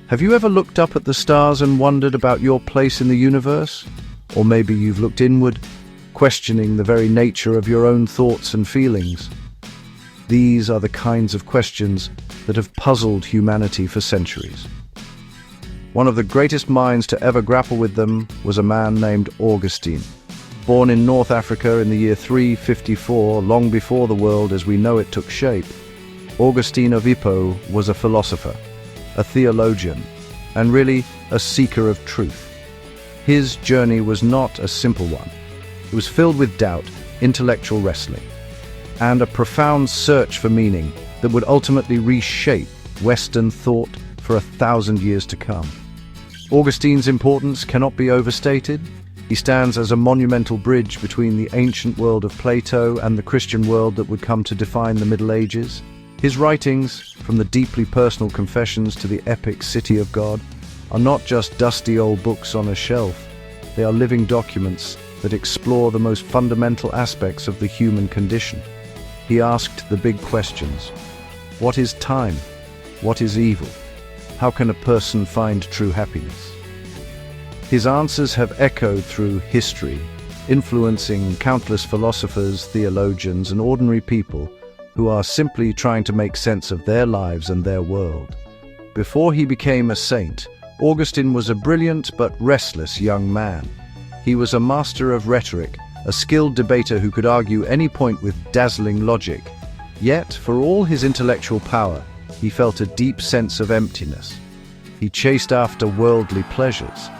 Have you ever looked up at the stars and wondered about your place in the universe? Or maybe you've looked inward, questioning the very nature of your own thoughts and feelings. These are the kinds of questions that have puzzled humanity for centuries. One of the greatest minds to ever grapple with them was a man named Augustine. Born in North Africa in the year 354, long before the world as we know it took shape, Augustine of Hippo was a philosopher, a theologian, and really a seeker of truth. His journey was not a simple one. It was filled with doubt, intellectual wrestling, and a profound search for meaning that would ultimately reshape Western thought for 1,000 years to come. Augustine's importance cannot be overstated. He stands as a monumental bridge between the ancient world of Plato and the Christian world that would come to define the Middle Ages. His writings, from the deeply personal Confessions to the epic City of God, are not just dusty old books on a shelf. They are living documents that explore the most fundamental aspects of the human condition. He asked the big questions. What is time? What is evil? How can a person find true happiness? His answers have echoed through history, influencing countless philosophers, theologians, and ordinary people who are simply trying to make sense of their lives and their world. Before he became a saint, Augustine was a brilliant but restless young man. He was a master of rhetoric, a skilled debater who could argue any point with dazzling logic. Yet, for all his intellectual power, he felt a deep sense of emptiness. He chased after worldly pleasures,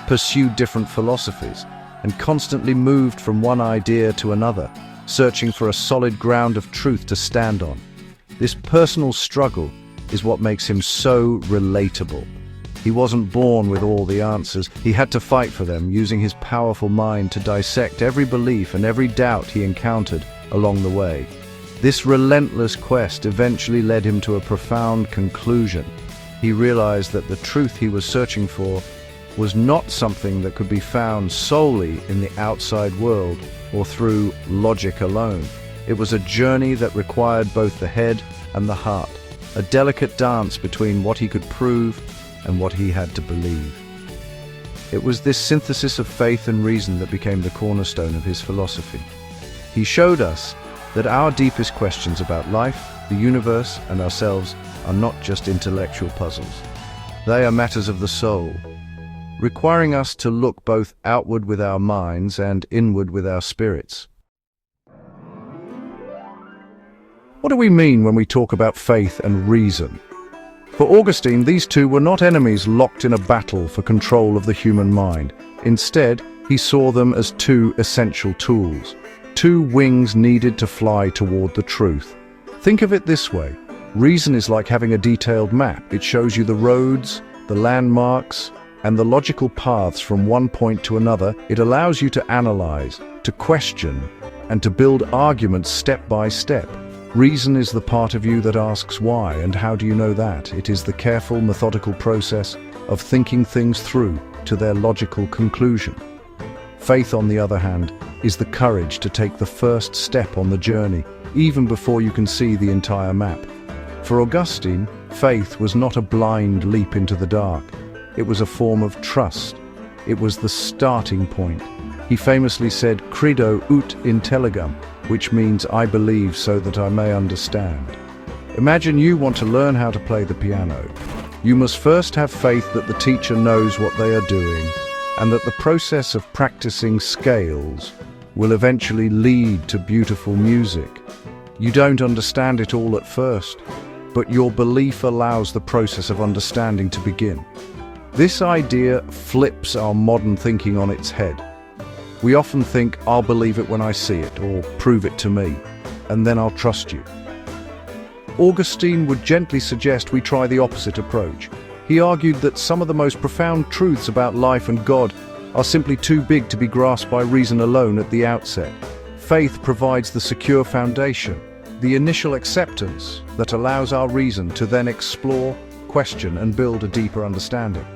pursued different philosophies, and constantly moved from one idea to another, searching for a solid ground of truth to stand on. This personal struggle is what makes him so relatable. He wasn't born with all the answers. He had to fight for them, using his powerful mind to dissect every belief and every doubt he encountered along the way. This relentless quest eventually led him to a profound conclusion. He realized that the truth he was searching for was not something that could be found solely in the outside world or through logic alone. It was a journey that required both the head and the heart, a delicate dance between what he could prove and what he had to believe. It was this synthesis of faith and reason that became the cornerstone of his philosophy. He showed us that our deepest questions about life, the universe, and ourselves are not just intellectual puzzles. They are matters of the soul, requiring us to look both outward with our minds and inward with our spirits. What do we mean when we talk about faith and reason? For Augustine, these two were not enemies locked in a battle for control of the human mind. Instead, he saw them as two essential tools, two wings needed to fly toward the truth. Think of it this way. Reason is like having a detailed map. It shows you the roads, the landmarks, and the logical paths from one point to another. It allows you to analyze, to question, and to build arguments step by step. Reason is the part of you that asks why, and how do you know that? It is the careful, methodical process of thinking things through to their logical conclusion. Faith, on the other hand, is the courage to take the first step on the journey, even before you can see the entire map. For Augustine, faith was not a blind leap into the dark. It was a form of trust. It was the starting point. He famously said, "Credo ut intelligam," which means "I believe so that I may understand." Imagine you want to learn how to play the piano. You must first have faith that the teacher knows what they are doing, and that the process of practicing scales will eventually lead to beautiful music. You don't understand it all at first, but your belief allows the process of understanding to begin. This idea flips our modern thinking on its head. We often think, "I'll believe it when I see it," or "prove it to me, and then I'll trust you." Augustine would gently suggest we try the opposite approach. He argued that some of the most profound truths about life and God are simply too big to be grasped by reason alone at the outset. Faith provides the secure foundation, the initial acceptance that allows our reason to then explore, question, and build a deeper understanding.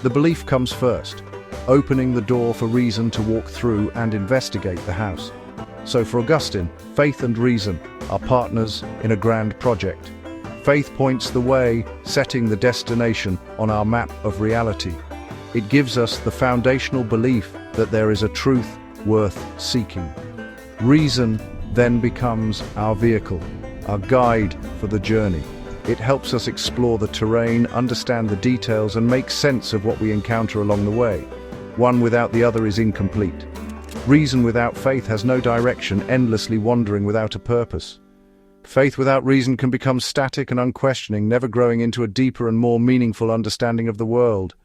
The belief comes first, opening the door for reason to walk through and investigate the house. So for Augustine, faith and reason are partners in a grand project. Faith points the way, setting the destination on our map of reality. It gives us the foundational belief that there is a truth worth seeking. Reason then becomes our vehicle, our guide for the journey. It helps us explore the terrain, understand the details, and make sense of what we encounter along the way. One without the other is incomplete. Reason without faith has no direction, endlessly wandering without a purpose. Faith without reason can become static and unquestioning, never growing into a deeper and more meaningful understanding of the world.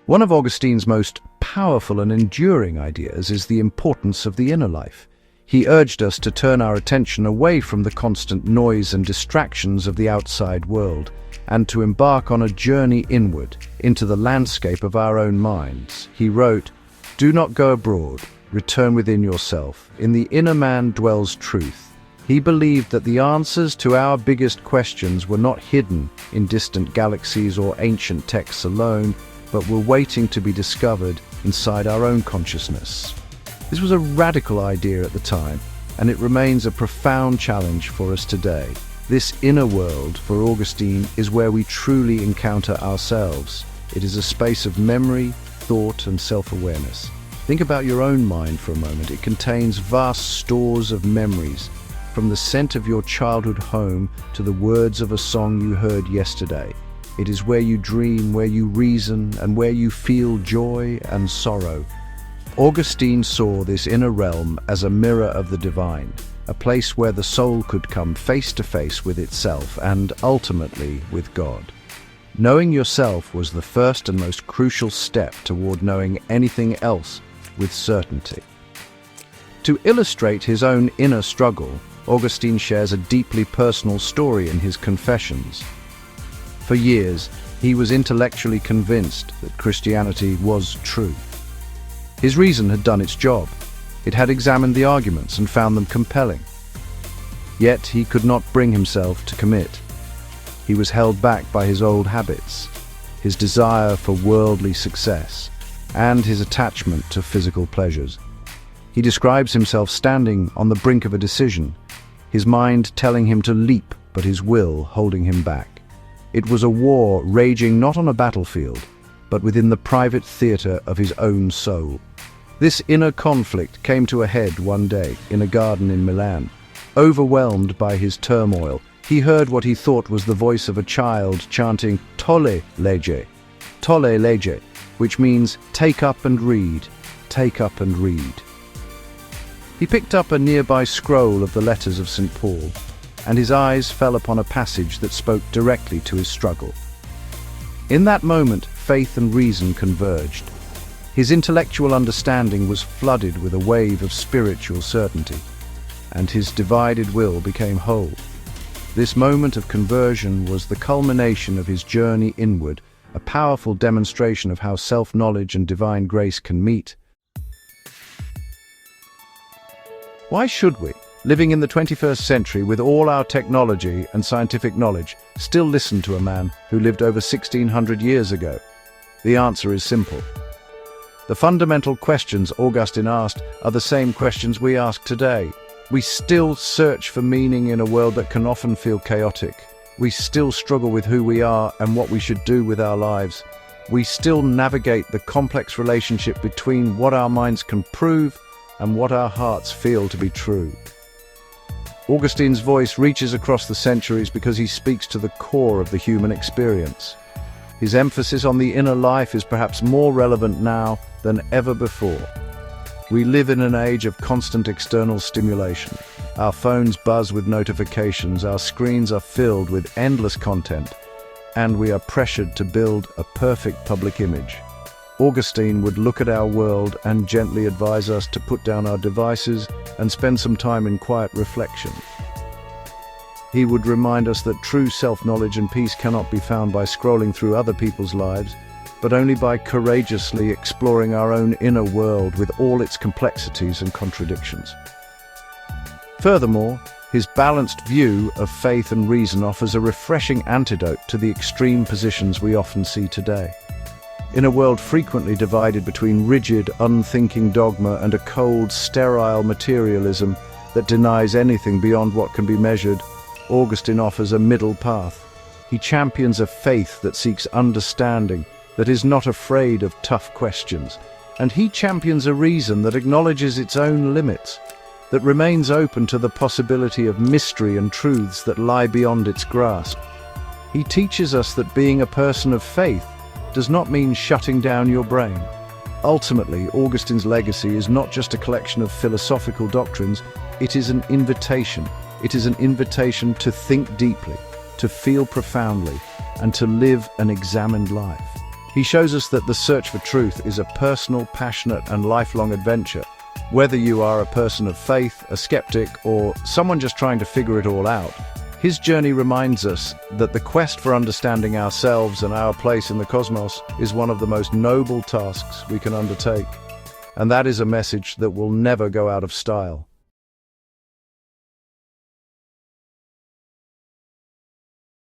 One of Augustine's most powerful and enduring ideas is the importance of the inner life. He urged us to turn our attention away from the constant noise and distractions of the outside world, and to embark on a journey inward, into the landscape of our own minds. He wrote, "Do not go abroad, return within yourself. In the inner man dwells truth." He believed that the answers to our biggest questions were not hidden in distant galaxies or ancient texts alone, but were waiting to be discovered inside our own consciousness. This was a radical idea at the time, and it remains a profound challenge for us today. This inner world, for Augustine, is where we truly encounter ourselves. It is a space of memory, thought, and self-awareness. Think about your own mind for a moment. It contains vast stores of memories, from the scent of your childhood home to the words of a song you heard yesterday. It is where you dream, where you reason, and where you feel joy and sorrow. Augustine saw this inner realm as a mirror of the divine, a place where the soul could come face to face with itself and ultimately with God. Knowing yourself was the first and most crucial step toward knowing anything else with certainty. To illustrate his own inner struggle, Augustine shares a deeply personal story in his Confessions. For years, he was intellectually convinced that Christianity was true. His reason had done its job. It had examined the arguments and found them compelling. Yet he could not bring himself to commit. He was held back by his old habits, his desire for worldly success, and his attachment to physical pleasures. He describes himself standing on the brink of a decision, his mind telling him to leap, but his will holding him back. It was a war raging not on a battlefield, but within the private theater of his own soul. This inner conflict came to a head one day in a garden in Milan. Overwhelmed by his turmoil, he heard what he thought was the voice of a child chanting "Tolle legge," which means "take up and read, take up and read." He picked up a nearby scroll of the letters of St. Paul, and his eyes fell upon a passage that spoke directly to his struggle. In that moment, faith and reason converged. His intellectual understanding was flooded with a wave of spiritual certainty, and his divided will became whole. This moment of conversion was the culmination of his journey inward, a powerful demonstration of how self-knowledge and divine grace can meet. Why should we, living in the 21st century with all our technology and scientific knowledge, still listen to a man who lived over 1600 years ago? The answer is simple. The fundamental questions Augustine asked are the same questions we ask today. We still search for meaning in a world that can often feel chaotic. We still struggle with who we are and what we should do with our lives. We still navigate the complex relationship between what our minds can prove and what our hearts feel to be true. Augustine's voice reaches across the centuries because he speaks to the core of the human experience. His emphasis on the inner life is perhaps more relevant now than ever before. We live in an age of constant external stimulation. Our phones buzz with notifications, our screens are filled with endless content, and we are pressured to build a perfect public image. Augustine would look at our world and gently advise us to put down our devices and spend some time in quiet reflection. He would remind us that true self-knowledge and peace cannot be found by scrolling through other people's lives, but only by courageously exploring our own inner world with all its complexities and contradictions. Furthermore, his balanced view of faith and reason offers a refreshing antidote to the extreme positions we often see today. In a world frequently divided between rigid, unthinking dogma and a cold, sterile materialism, that denies anything beyond what can be measured, Augustine offers a middle path. He champions a faith that seeks understanding, that is not afraid of tough questions, and he champions a reason that acknowledges its own limits, that remains open to the possibility of mystery and truths that lie beyond its grasp. He teaches us that being a person of faith does not mean shutting down your brain. Ultimately, Augustine's legacy is not just a collection of philosophical doctrines, it is an invitation. It is an invitation to think deeply, to feel profoundly, and to live an examined life. He shows us that the search for truth is a personal, passionate, and lifelong adventure. Whether you are a person of faith, a skeptic, or someone just trying to figure it all out, his journey reminds us that the quest for understanding ourselves and our place in the cosmos is one of the most noble tasks we can undertake. And that is a message that will never go out of style.